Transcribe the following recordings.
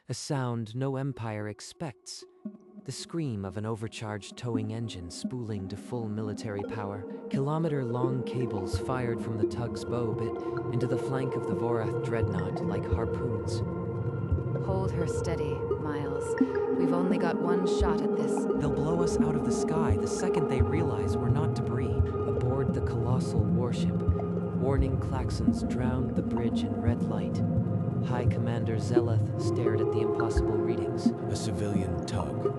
a sound no empire expects. The scream of an overcharged towing engine spooling to full military power, kilometer-long cables fired from the tug's bow bit into the flank of the Vorath dreadnought like harpoons. Hold her steady, Miles. We've only got one shot at this. They'll blow us out of the sky the second they realize we're not debris. Aboard the colossal warship, warning klaxons drowned the bridge in red light. High Commander Zeleth stared at the impossible readings. A civilian tug.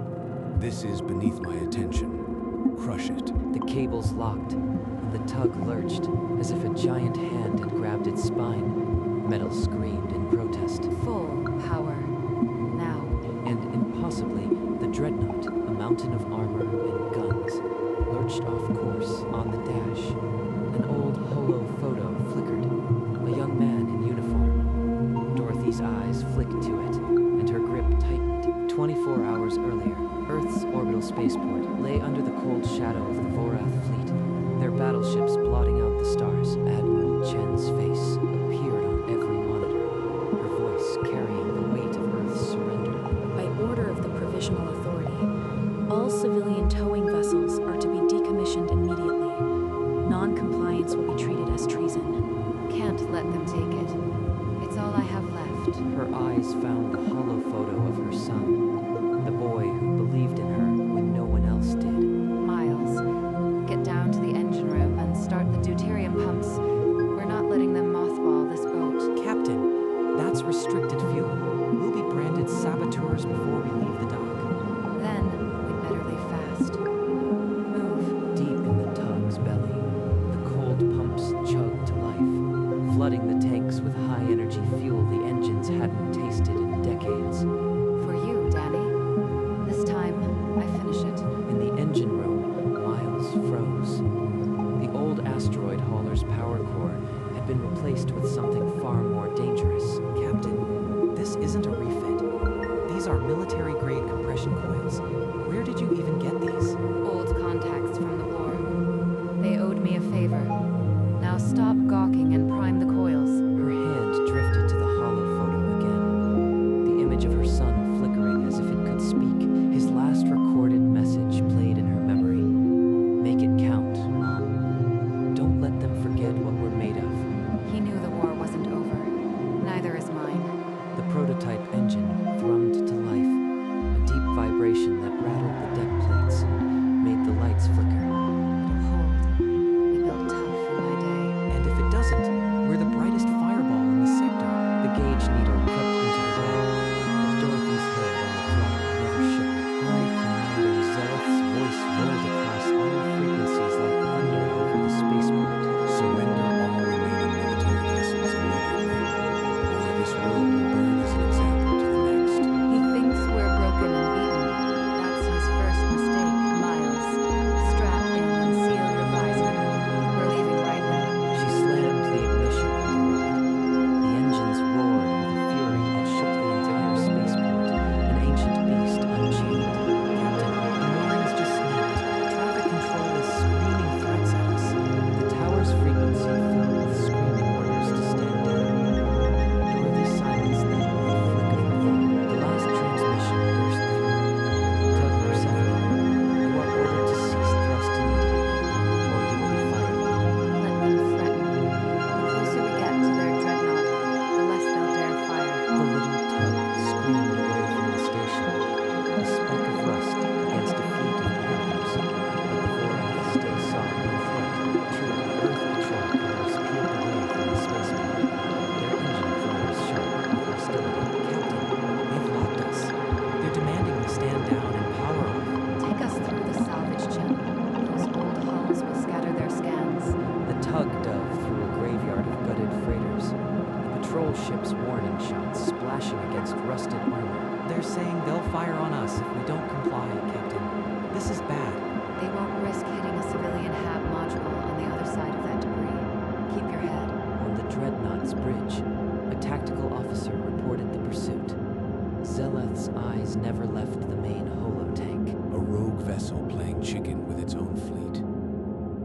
This is beneath my attention. Crush it. The cables locked, and the tug lurched, as if a giant hand had grabbed its spine. Metal screamed in protest. Full power. Now. And impossibly, the dreadnought, a mountain of armor and guns, lurched off course on the dash. An old holo photo flickered. A young man in uniform. Dorothy's eyes flicked to it, and her grip tightened. 24 hours earlier, Earth's orbital spaceport lay under the cold shadow of the Vorath fleet, their battleships blotting out the stars. Admiral Chen's face appeared on every monitor, her voice carrying the weight of Earth's surrender. By order of the Provisional Authority, all civilian towing vessels are to be decommissioned immediately. Non-compliance will be treated as treason. Can't let them take it. It's all I have left. Her eyes found the hollow photo of her son, the boy who believed in her when no one else did. Miles, get down to the engine room and start the deuterium pumps. We're not letting them mothball this boat. Captain, that's restricted fuel. We'll be branded saboteurs before we leave the dock. Then, we'd better leave fast. Move. Deep in the tug's belly, the cold pumps chugged to life, flooding the tanks with high-energy fuel the engines hadn't tasted in decades. For you, Danny. This time, I finish it. In the engine room, Miles froze. The old asteroid hauler's power core had been replaced with something far more dangerous. Captain, this isn't a refit. These are military-grade compression coils. Where did you even get these? Old contacts from the war. They owed me a favor. Now stop gawking and prime the coils. Her hand drifted to the hollow photo again. The image of her son flickering as if it could speak. His last recorded message played in her memory. Make it count, Mom. Don't let them forget what we're made of. He knew the war wasn't over. Neither is mine. The prototype engine thrummed to life, a deep vibration that rattled the deck plates and made the lights flicker. It'll hold. We built tough in my day. And if it doesn't, we're the brightest fireball in the sector. The gauge needle crept into the red, but Dorothy's head on the throttle never shook. High Commander Zeleth's voice rolled across all frequencies like thunder over the spaceport. Surrender all remaining military vessels immediately, or this world will burn as an example to the next. He thinks we're broken and beaten. That's his first mistake, Miles. Strap in and seal your visor. We're leaving right now. She slammed the ignition override. The engines roared with a fury that shook the entire spaceport, an ancient beast unchained. Captain, the moorings just snapped. Traffic control is screaming threats at us. The tower's frequency filled with screaming orders to stand down. Dorothy silenced them with a flick of her thumb. The last transmission burst through. Tug Persephone, you are ordered to cease thrust immediately, or you will be fired. Let them threaten. The closer we get to their dreadnought, the less they'll dare fire. The little tug screamed away from the station, a speck of rust against a fleet of warriors. But the Vorath still saw no threat. True, Earth patrol cars peeled away from the spaceport, their engine flares sharp with hostility. Captain, they've locked us. They're demanding we stand down and power off. Take us through the salvage channel. Those old hulls will scatter their scans. The tug dove through a graveyard of gutted freighters, the patrol ship's warning shots splashing against rusted armor. They're saying they'll fire on us if we don't comply, Captain. This is bad. They won't risk hitting a civilian HAB module on the other side of that debris. Keep your head. On the Dreadnought's bridge, a tactical officer reported the pursuit. Zeleth's eyes never left the main holotank. A rogue vessel playing chicken with its own fleet.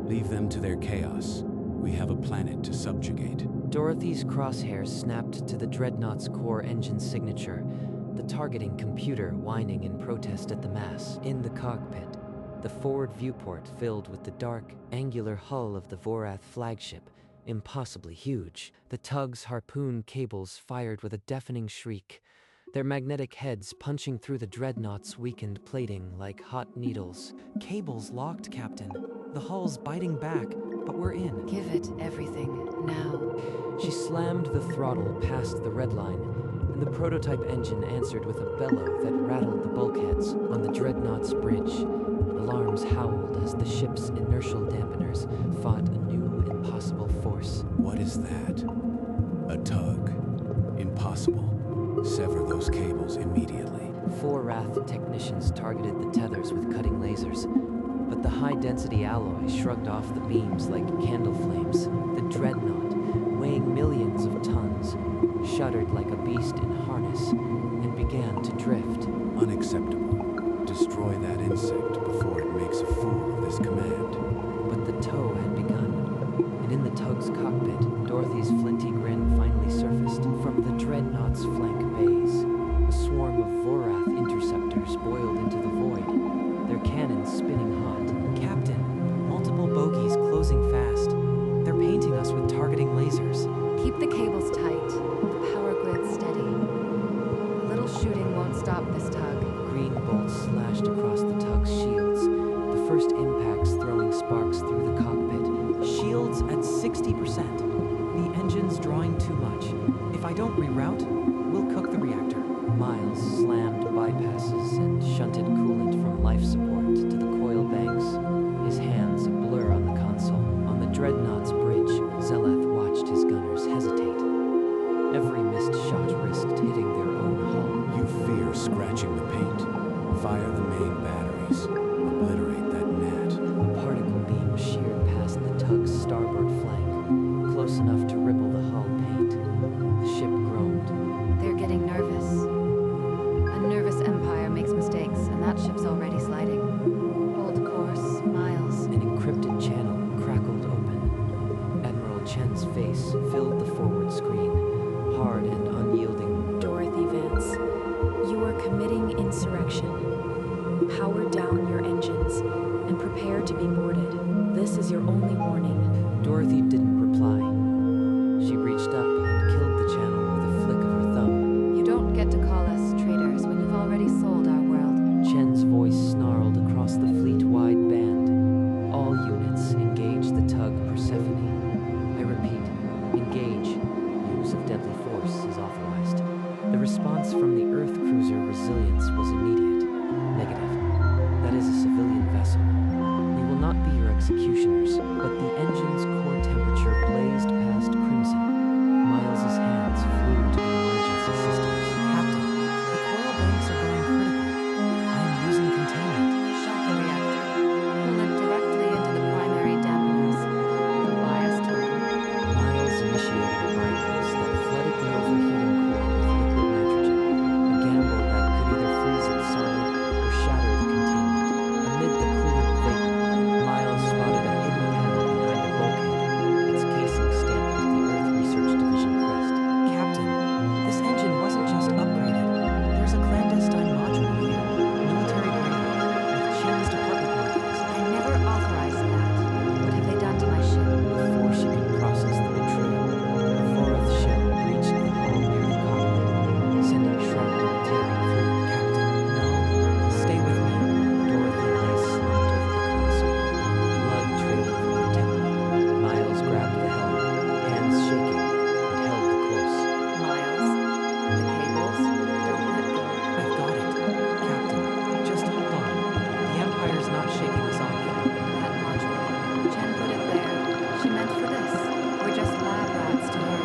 Leave them to their chaos. We have a planet to subjugate. Dorothy's crosshairs snapped to the Dreadnought's core engine signature, the targeting computer whining in protest at the mass. In the cockpit, the forward viewport filled with the dark, angular hull of the Vorath flagship, impossibly huge. The tug's harpoon cables fired with a deafening shriek, their magnetic heads punching through the dreadnought's weakened plating like hot needles. Cables locked, Captain. The hull's biting back, but we're in. Give it everything, now. She slammed the throttle past the red line, and the prototype engine answered with a bellow that rattled the bulkheads. On the dreadnought's bridge, alarms howled as the ship's inertial dampeners fought a new, impossible force. What is that? A tug. Impossible. Sever those cables immediately. 4 Wrath technicians targeted the tethers with cutting lasers, but the high-density alloy shrugged off the beams like candle flames. The dreadnought, weighing millions of tons, shuddered like a beast in harness and began to drift. Unacceptable. Destroy that insect before it makes a fool of this command. But the tow had begun, and in the tug's cockpit, Dorothy's flinty grin finally surfaced. From the dreadnought's flank bays, a swarm of Vorath interceptors boiled into the void, their cannons spinning hot. Captain, multiple bogies closing fast. They're painting us with targeting lasers. Keep the cables tight, the power grid steady. A little shooting won't stop this tug. Green bolts slashed across the tug's shields, the first impacts throwing sparks through the cockpit. Shields at 60%. The engine's drawing too much. If I don't reroute, we'll cook the reactor. Miles slammed bypasses and shunted coolant from life support to the coil banks, his hands a blur on the console. On the dreadnought's bridge, Zeleth watched his gunners hesitate. Every missed shot risked hitting their own hull. You fear scratching the paint. Fire the main batteries. Obliterate that net. A particle beam sheared past the tug's starboard flank, close enough to ripple the hull paint. The ship groaned. They're getting nervous. A nervous empire makes mistakes, and that ship's already sliding. Hold course, Miles. An encrypted channel crackled open. Admiral Chen's face filled the forward screen, hard and unyielding. Dorothy Vance, you are committing insurrection. Power down your engines and prepare to be boarded. This is your only warning. Dorothy didn't reply. She reached up and killed the channel with a flick of her thumb. You don't get to call us traitors when you've already sold our world. Chen's voice snarled across the fleet-wide band. All units engage the tug Persephone. I repeat, engage. Use of deadly force is authorized. The response from the Earth cruiser Resilience was immediate. Negative. That is a civilian vessel. We will not be your executioners, but the engine's core temperature blazed past crimson. Miles's hands flew to the emergency systems. Captain, the coil banks are going critical. I am losing containment. Shut the reactor. Pull it directly into the primary dampeners. The bias tunnel. Miles initiated a bypass that flooded the overheating core with liquid nitrogen, a gamble that could either freeze it solid or shatter the containment. Amid the coolant vapor, Miles spotted a hidden panel behind the bulkhead, its casing stamped with the Earth Research Division crest. Captain, this engine wasn't just upgraded. There's a clandestine module here, military grade, with Chen's department markings. I never authorized that. What have they done to my ship? Before she could process the betrayal, a Vorath shell breached the hull near the cockpit, sending shrapnel tearing through. Captain, no. Stay with me. Dorothy lay slumped over the console, blood trailing from her temple. Miles grabbed the helm, hands shaking, and held the course. Miles. The cables. Don't let go. I've got it. Captain, just hold on. The Empire's not shaking us off. That module. Jen put it there. She meant for this. We're just lab rats to her.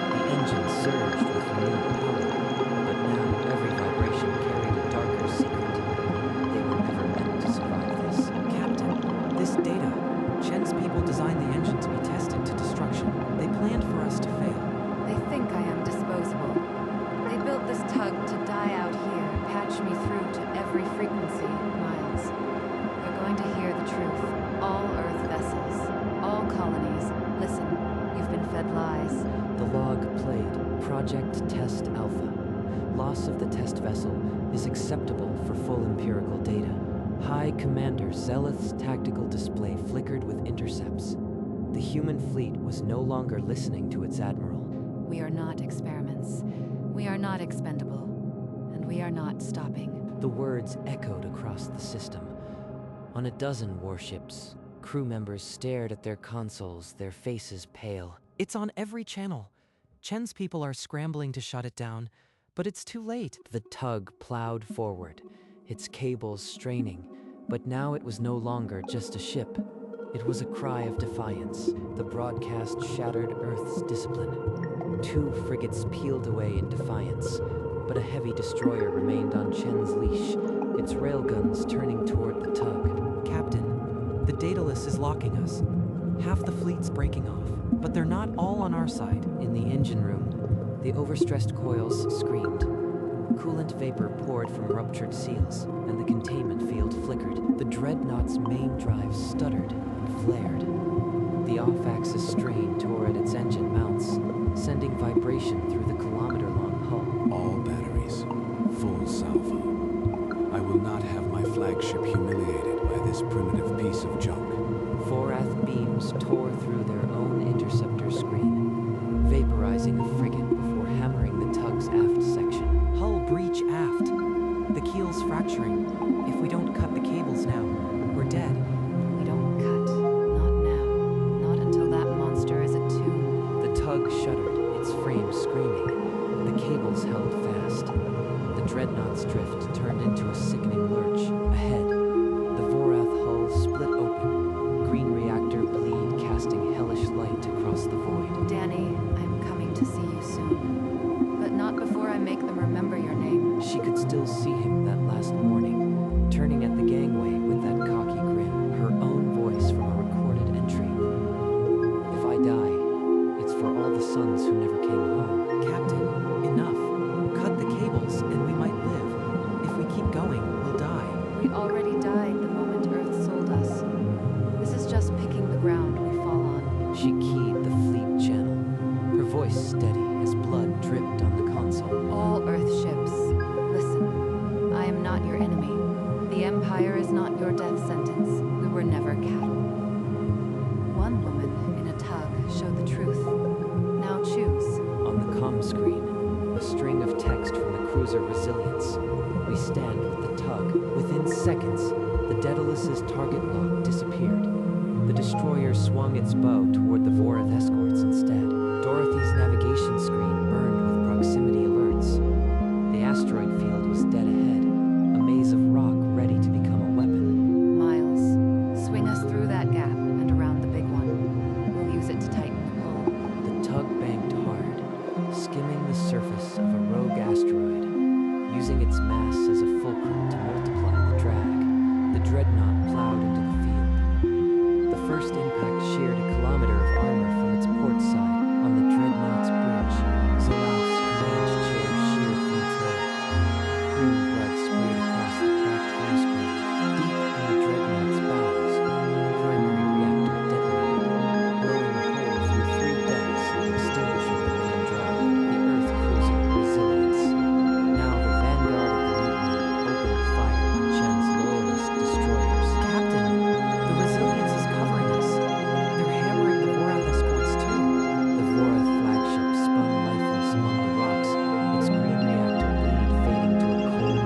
The engine surged with renewed power, but now every vibration carried a darker secret. They were never meant to survive this. Captain, this data. Chen's people designed the engine to be tested to destruction. They planned for us to fail. They think I am disposable. They built this tug to die out here, patch me through to every frequency, Miles. They're going to hear the truth. All Earth vessels, all colonies, listen, you've been fed lies. The log played Project Test Alpha, Loss of the test vessel is acceptable for full empirical data. High Commander Zeleth's tactical display flickered with intercepts. The human fleet was no longer listening to its admiral. We are not experiments. We are not expendable. And we are not stopping. The words echoed across the system. On a dozen warships, crew members stared at their consoles, their faces pale. It's on every channel. Chen's people are scrambling to shut it down, but it's too late. The tug plowed forward, its cables straining, but now it was no longer just a ship. It was a cry of defiance. The broadcast shattered Earth's discipline. 2 frigates peeled away in defiance, but a heavy destroyer remained on Chen's leash, its railguns turning toward the tug. Captain, the Daedalus is locking us. Half the fleet's breaking off, but they're not all on our side. In the engine room, the overstressed coils screamed. Coolant vapor poured from ruptured seals, and the containment field flickered. The Dreadnought's main drive stuttered and flared. The off-axis strain tore at its engine mounts, sending vibration through the kilometer-long hull. All batteries, full salvo. I will not have my flagship humiliated by this primitive piece of junk. Vorath beams tore through their own interceptor screen, vaporizing a frigate before hammering the tug's aft section. Hull breach aft. The keel's fracturing. If we don't cut the cables now, we're dead. We don't cut. Not now. Not until that monster is attuned. The tug shuddered, its frame screaming. The cables held fast. The Dreadnought's drift turned into a sickening lurch. Ahead, the Vorath hull split open. Green reactor bleed casting hellish light across the void. Danny, I'm coming to see you soon. But not before I make them remember your name. She could still see him that last morning, turning at the gangway with that cocky grin, her own voice from a recorded entry. If I die, it's for all the sons who never came home. Captain, enough. Cut the cables and we might live. If we keep going, we'll die. We already died the moment Earth sold us. This is just picking the ground we fall on. She keyed the fleet channel, her voice steady as blood dripped on the console. All Earth ships, listen. I am not your enemy. The Empire is not your death sentence. We were never cattle. One woman in a tug showed the truth. Now choose. On the comm screen, a string of text from the cruiser Resilience. We stand with the tug. Within seconds, the Daedalus's target log disappeared. The destroyer swung its bow toward the Vorath escorts instead. Dorothy's navigation screen burned with proximity alerts. The asteroid field was dead ahead, a maze of rock ready to become a weapon. Miles, swing us through that gap and around the big one. We'll use it to tighten the pull. The tug banked hard, skimming the surface of a rogue asteroid, using its mass as a fulcrum to multiply the drag. The Dreadnought plowed into the field. The first impact sheared a kilometer of armor from its port side on the Dreadnought's bridge. Zalaf's command chair sheared from its mouth. Green blood sprayed across the cracked view screen. Deep in the Dreadnought's bowels, the primary reactor detonated, blowing a hole through 3 decks and extinguishing the main drive. The Earth cruiser Resilience. Now the vanguard of the mutiny opened fire on Chen's loyalist destroyers. Captain, the Resilience is covering us. They're hammering the Vorath escorts too. The Vorath flagship spun lifeless among the rocks, its green reactor bleed fading to a cold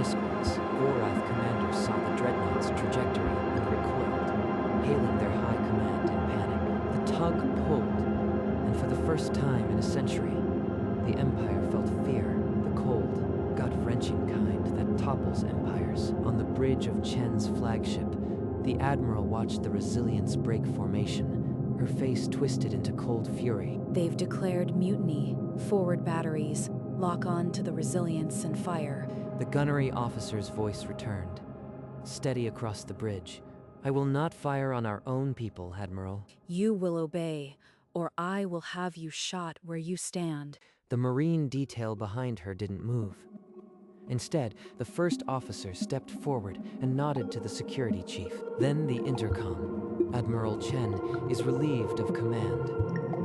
escorts, Vorath commanders saw the dreadnought's trajectory and recoiled, hailing their high command in panic. The tug pulled, and for the first time in a century, the Empire felt fear, the cold, gut-wrenching kind that topples empires. On the bridge of Chen's flagship, the Admiral watched the Resilience break formation, her face twisted into cold fury. They've declared mutiny. Forward batteries. Lock on to the Resilience and fire. The gunnery officer's voice returned, steady across the bridge. I will not fire on our own people, Admiral. You will obey, or I will have you shot where you stand. The Marine detail behind her didn't move. Instead, the first officer stepped forward and nodded to the security chief. Then the intercom. Admiral Chen is relieved of command.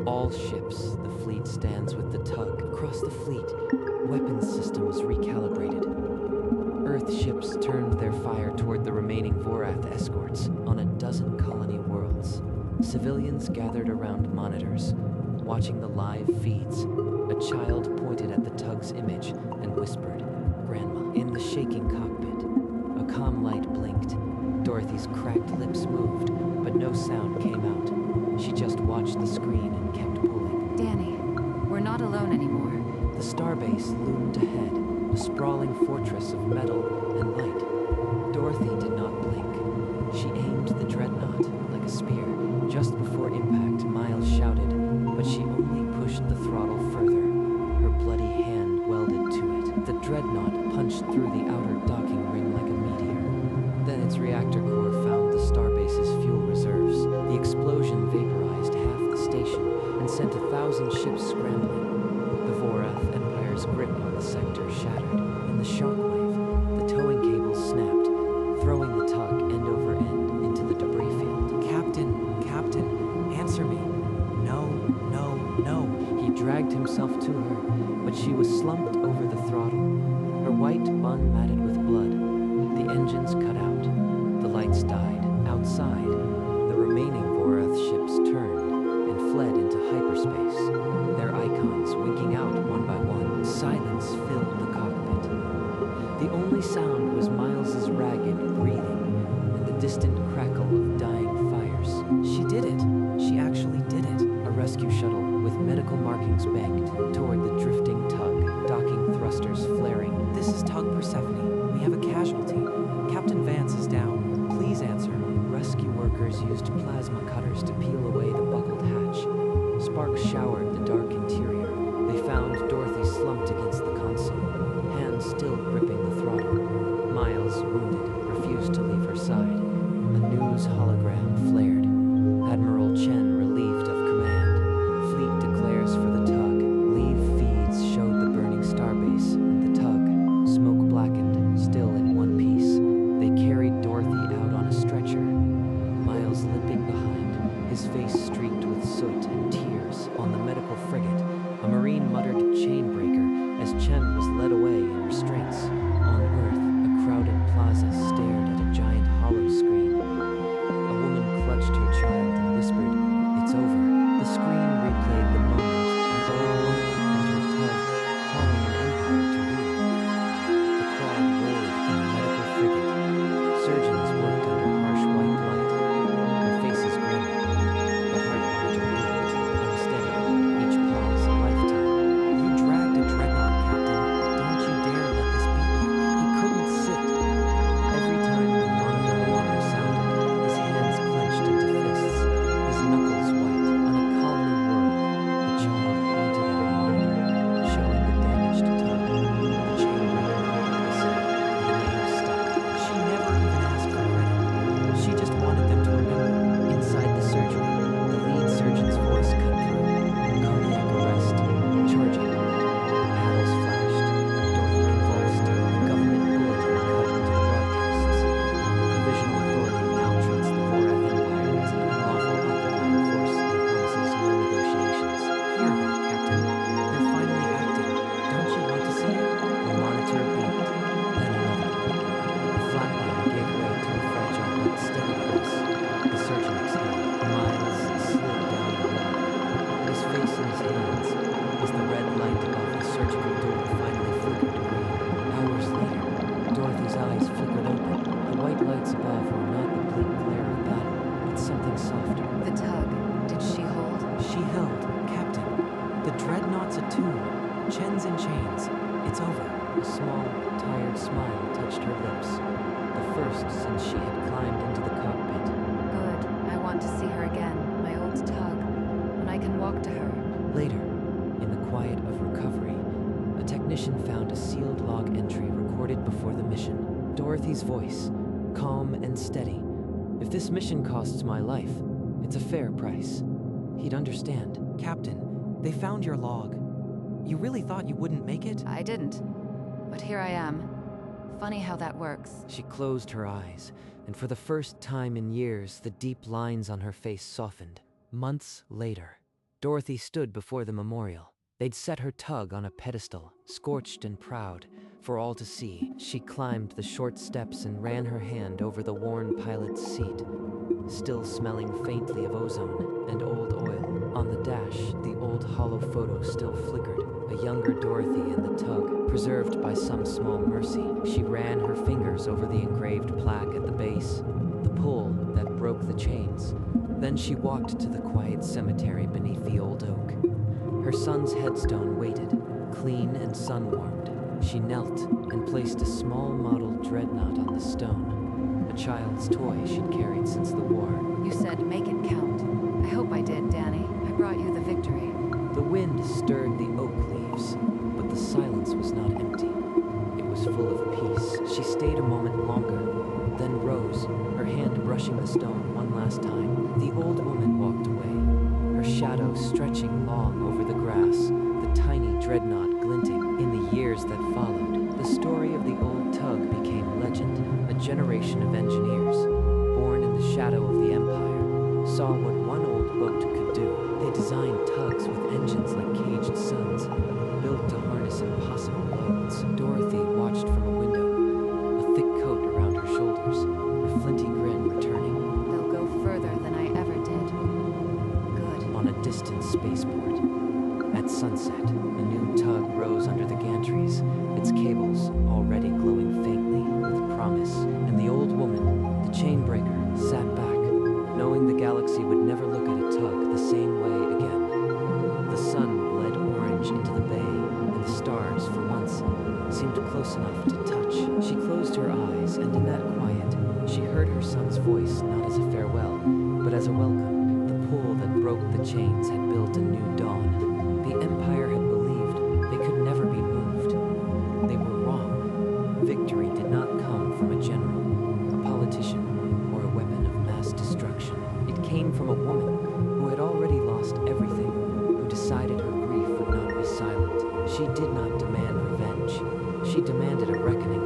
All ships, the fleet stands with the tug. Across the fleet, weapons systems recalibrated. Earth ships turned their fire toward the remaining Vorath escorts on a dozen colony worlds. Civilians gathered around monitors, watching the live feeds. A child pointed at the tug's image and whispered, "Grandma." In the shaking cockpit, a comm light blinked. Dorothy's cracked lips moved, but no sound came out. She just watched the screen and kept pulling. Danny, we're not alone anymore. The starbase loomed ahead, a sprawling fortress of metal and light. Dorothy did not blink. She aimed the dreadnought like a spear. Just before impact, Miles shouted, but she only pushed the throttle further. Her bloody hand welded to it. The dreadnought punched through the outer docking ring like a meteor. Then its reactor core found the starbase's fuel reserves. The explosion vaporized half the station and sent 1,000 ships scrambling. The Vorath Empire's grip on the sector shattered. In the shockwave, the towing cable snapped, throwing the tug end over end into the debris field. Captain, answer me. No. He dragged himself to her, but she was slumped over the throttle, her white bun matted with blood. The engines cut out. The lights died. Outside, the remaining Vorath ships turned and fled into hyperspace, their icons winking out one by one. Silence filled the cockpit. The only sound was Miles's ragged breathing and the distant crackle of dying fires. She did it. She actually did it. A rescue shuttle with medical markings banked toward the drifting tug, docking thrusters flaring. This is Tug Persephone. We have a casualty. Captain Vance is down. Please answer. Rescue workers used plasma cutters to peel away the buckled hatch. Sparks showered the dark interior. They found Dorothy slumped against the console, hands still gripping the throttle. Miles, wounded, refused to leave her side. A news hologram flared. Admiral Chen relieved of command. Fleet declares for the tug. Leave feeds showed the burning starbase and the tug, smoke blackened, still in one piece. lights above were not the bleak glare of battle, but something softer. The tug, did she hold? She held, Captain. The dreadnought's attuned. Chen's in chains. It's over. A small, tired smile touched her lips, the first since she had climbed into the cockpit. Good. I want to see her again, my old tug, when I can walk to her. Later, in the quiet of recovery, a technician found a sealed log entry recorded before the mission. Dorothy's voice, calm and steady. If this mission costs my life, it's a fair price. He'd understand. Captain, they found your log. You really thought you wouldn't make it? I didn't. But here I am. Funny how that works. She closed her eyes, and for the first time in years, the deep lines on her face softened. Months later, Dorothy stood before the memorial. They'd set her tug on a pedestal, scorched and proud, for all to see. She climbed the short steps and ran her hand over the worn pilot's seat, still smelling faintly of ozone and old oil. On the dash, the old hollow photo still flickered, a younger Dorothy in the tug, preserved by some small mercy. She ran her fingers over the engraved plaque at the base, the pull that broke the chains. Then she walked to the quiet cemetery beneath the old oak. Her son's headstone waited, clean and sun-warmed. She knelt and placed a small model dreadnought on the stone, a child's toy she'd carried since the war. You said make it count. I hope I did, Danny. I brought you the victory. The wind stirred the oak leaves, but the silence was not empty. It was full of peace. She stayed a moment longer, then rose, her hand brushing the stone one last time. The old woman walked away, her shadow stretching long over the grass, the tiny dreadnought glinting. In the years that followed, the story of the old tug became legend. A generation of engineers, born in the shadow of the Empire, saw what one old boat could do. They designed tugs with engines like caged suns, built to harness impossible loads. Dorothy watched from a window, a thick coat around her shoulders, her flinty grin returning. They'll go further than I ever did. Good. On a distant spaceport, at sunset, a new tug rose under the gantries, its cables already glowing faintly with promise. And the old woman, the chainbreaker, sat back, knowing the galaxy would never look at a tug the same way again. The sun bled orange into the bay, and the stars, for once, seemed close enough to touch. She closed her eyes, and in that quiet, she heard her son's voice not as a farewell, but as a welcome. The pull that broke the chains had built a new dawn. The Empire had believed they could never be moved. They were wrong. Victory did not come from a general, a politician, or a weapon of mass destruction. It came from a woman who had already lost everything, who decided her grief would not be silent. She did not demand revenge. She demanded a reckoning